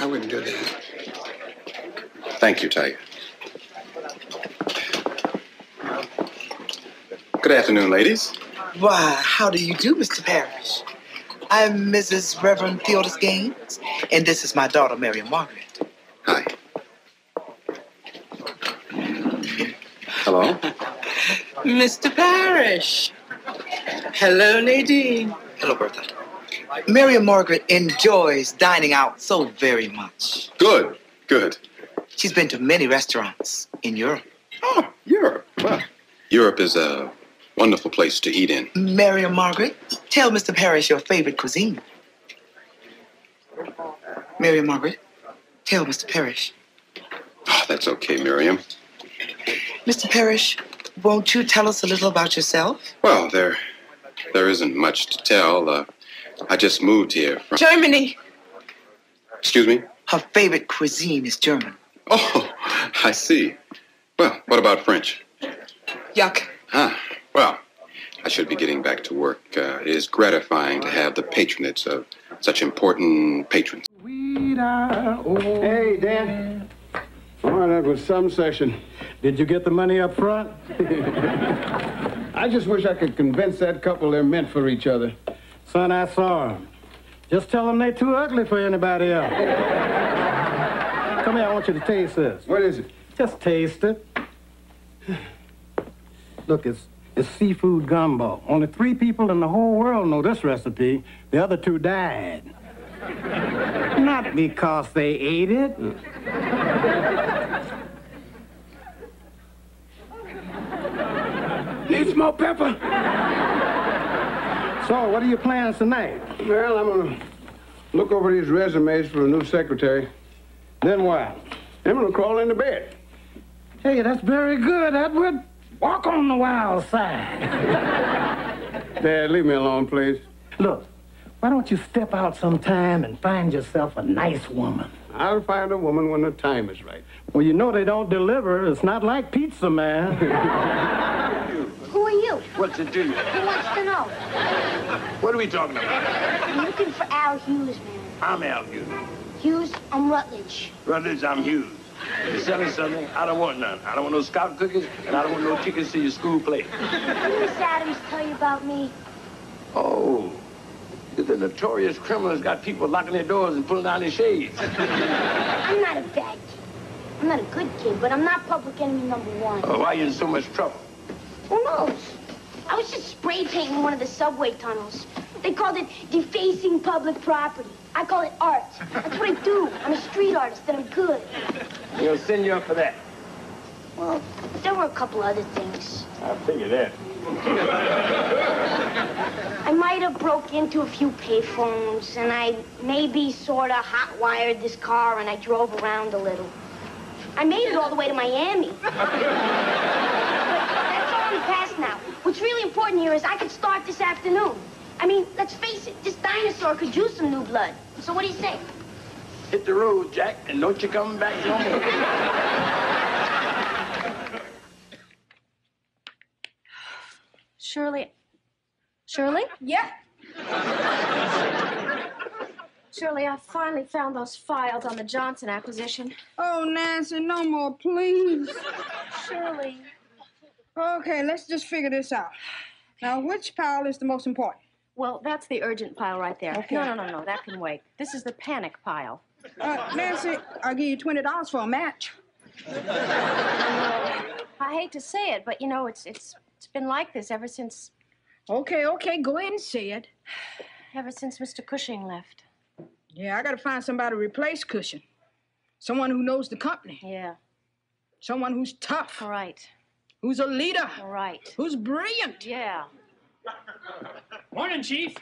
I wouldn't do that. Thank you, Tiger. Good afternoon, ladies. Why, how do you do, Mr. Parrish? I'm Mrs. Reverend Theodis Gaines, and this is my daughter, Miriam Margaret. Hi. Hello. Mr. Parrish. Hello, Nadine. Hello, Bertha. Miriam Margaret enjoys dining out so very much. Good. She's been to many restaurants in Europe. Oh, Europe. Well, Europe is a wonderful place to eat in. Miriam Margaret, tell Mr. Parrish your favorite cuisine. Miriam Margaret, tell Mr. Parrish. Oh, that's okay, Miriam. Mr. Parrish, won't you tell us a little about yourself? Well, there isn't much to tell. I just moved here from... Germany. Excuse me? Her favorite cuisine is German. Oh, I see. Well, what about French? Yuck. Well, I should be getting back to work. It is gratifying to have the patronage of such important patrons. Hey, Dan. Boy, that was some session. Did you get the money up front? I just wish I could convince that couple they're meant for each other. Son, I saw them. Just tell them they're too ugly for anybody else. Come here, I want you to taste this. What is it? Just taste it. Look, it's seafood gumbo. Only 3 people in the whole world know this recipe. The other 2 died. Not because they ate it. Need some more pepper? So, what are your plans tonight? Well, I'm going to look over these resumes for a new secretary. Then what? I'm going to crawl into bed. Hey, that's very good, Edward. Walk on the wild side. Dad, leave me alone, please. Look, why don't you step out sometime and find yourself a nice woman? I'll find a woman when the time is right. Well, you know they don't deliver. It's not like pizza, man. Who are you? What's it to you? Who wants to know? What are we talking about? I'm looking for Al Hughes, man. I'm Al Hughes. Hughes, I'm Rutledge. Rutledge, I'm Hughes. You're selling something? I don't want none. I don't want no scout cookies, and I don't want no tickets to your school play. Didn't Miss Adams tell you about me? Oh, you're the notorious criminal who's got people locking their doors and pulling down their shades. I'm not a bad kid. I'm not a good kid, but I'm not public enemy #1. Oh, why are you in so much trouble? Who knows? I was just spray painting one of the subway tunnels. They called it defacing public property. I call it art. That's what I do. I'm a street artist, and I'm good. You'll send you up for that. Well, there were a couple other things. I figured that. I might have broke into a few payphones, and I maybe sort of hot-wired this car, and I drove around a little. I made it all the way to Miami. But that's all in the past now. What's really important here is I could start this afternoon. I mean, let's face it, this dinosaur could use some new blood. So what do you say? Hit the road, Jack, and don't you come back no more. Shirley? Yeah? Shirley, I finally found those files on the Johnson acquisition. Oh, Nancy, no more, please. Shirley. Okay, let's just figure this out. Now, which pile is the most important? Well, that's the urgent pile right there. Okay. No, that can wait. This is the panic pile. Nancy, I'll give you $20 for a match. I hate to say it, but, you know, it's been like this ever since... Okay, go ahead and say it. Ever since Mr. Cushing left. Yeah, I gotta find somebody to replace Cushing. Someone who knows the company. Yeah. Someone who's tough. All right. Who's a leader. All right. Who's brilliant. Yeah. Morning, Chief.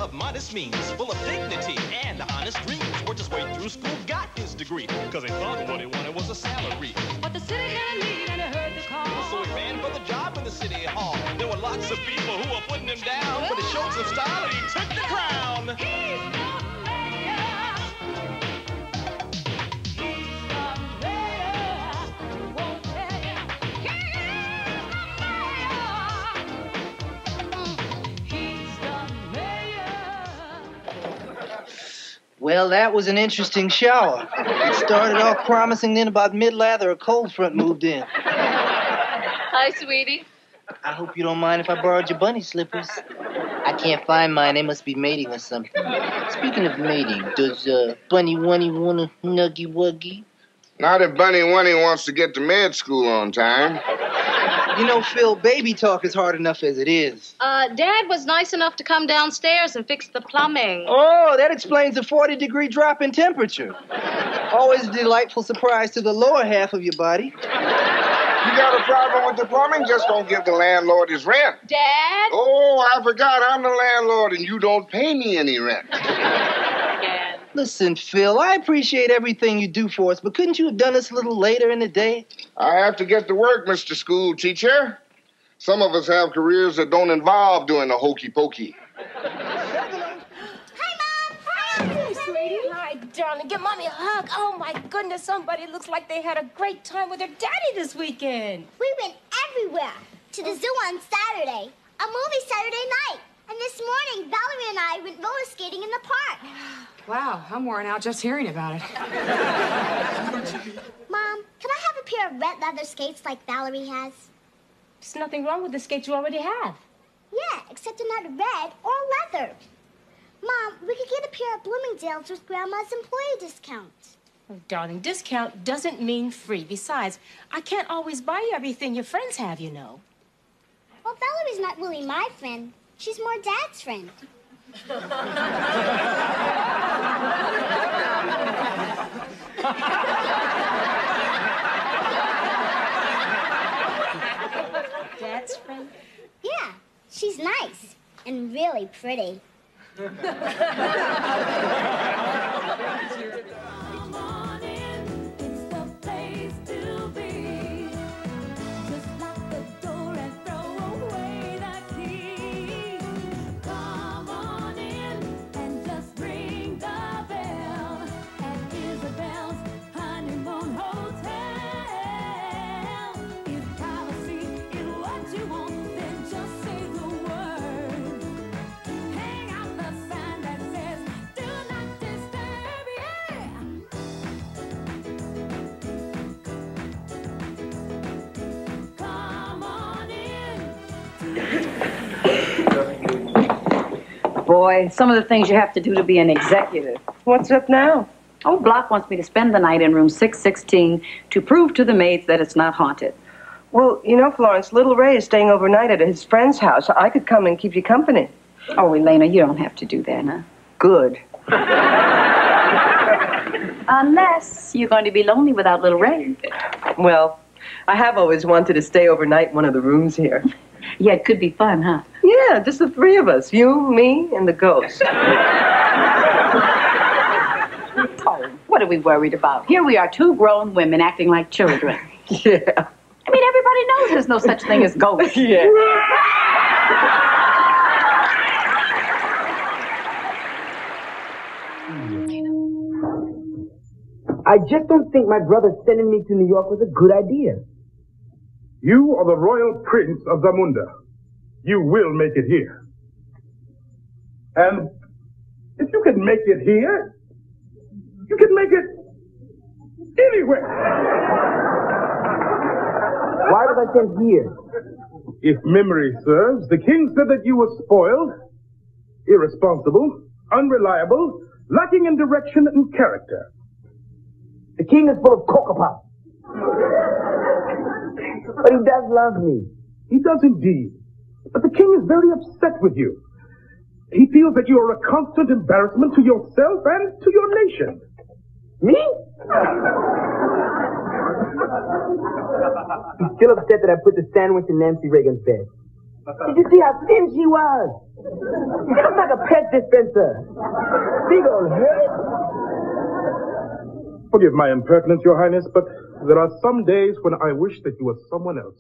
of modest means, full of dignity and honest dreams. Worked his way through school, got his degree, because he thought what he wanted was a salary. But the city had a need and he heard the call. So he ran for the job in the city hall. There were lots of people who were putting him down, but he showed some style and he took the crown. He's the mayor. He's the mayor. Won't tell you. He's the mayor. Well, that was an interesting shower. It started off promising, then about mid-lather, a cold front moved in. Hi, sweetie. I hope you don't mind if I borrowed your bunny slippers. I can't find mine. They must be mating or something. Speaking of mating, does Bunny Wunny want a nuggy wuggy? Not if Bunny Wunny wants to get to med school on time. You know, Phil, baby talk is hard enough as it is. Dad was nice enough to come downstairs and fix the plumbing. Oh, that explains the 40-degree drop in temperature. Always a delightful surprise to the lower half of your body. You got a problem with the plumbing? Just don't give the landlord his rent. Dad? Oh, I forgot. I'm the landlord, and you don't pay me any rent. Dad. Listen, Phil, I appreciate everything you do for us, but couldn't you have done this a little later in the day? I have to get to work, Mr. School Teacher. Some of us have careers that don't involve doing the hokey pokey. Hi, darling. Give Mommy a hug. Oh, my goodness. Somebody looks like they had a great time with their daddy this weekend. We went everywhere. To the zoo on Saturday, a movie Saturday night, and this morning, Valerie and I went roller skating in the park. Wow, I'm worn out just hearing about it. Mom, can I have a pair of red leather skates like Valerie has? There's nothing wrong with the skates you already have. Yeah, except they're not red or leather. Mom, we could get a pair of Bloomingdale's with Grandma's employee discount. Oh, darling, discount doesn't mean free. Besides, I can't always buy you everything your friends have, you know. Well, Valerie's not really my friend. She's more Dad's friend. Dad's friend? Yeah, she's nice and really pretty. Boy, some of the things you have to do to be an executive. What's up now? Oh, Block wants me to spend the night in room 616 to prove to the maids that it's not haunted. Well, you know, Florence, little Ray is staying overnight at his friend's house. I could come and keep you company. Oh, Elena, you don't have to do that, huh? Good. Unless you're going to be lonely without little Ray. Well, I have always wanted to stay overnight in one of the rooms here. Yeah, it could be fun, huh? Yeah, just the three of us. You, me, and the ghost. Oh, what are we worried about? Here we are, two grown women acting like children. Yeah. I mean, everybody knows there's no such thing as ghosts. Yeah. I just don't think my brother sending me to New York was a good idea. You are the royal prince of Zamunda. You will make it here. And if you can make it here, you can make it anywhere. Why was I sent here? If memory serves, the king said that you were spoiled, irresponsible, unreliable, lacking in direction and character. The king is full of cocoa. But he does love me. He does indeed. But the king is very upset with you. He feels that you are a constant embarrassment to yourself and to your nation. Me? He's still upset that I put the sandwich in Nancy Reagan's bed. Did you see how thin she was? She looked like a pet Mr. Spencer. Big old head. Forgive my impertinence, Your Highness, but there are some days when I wish that you were someone else.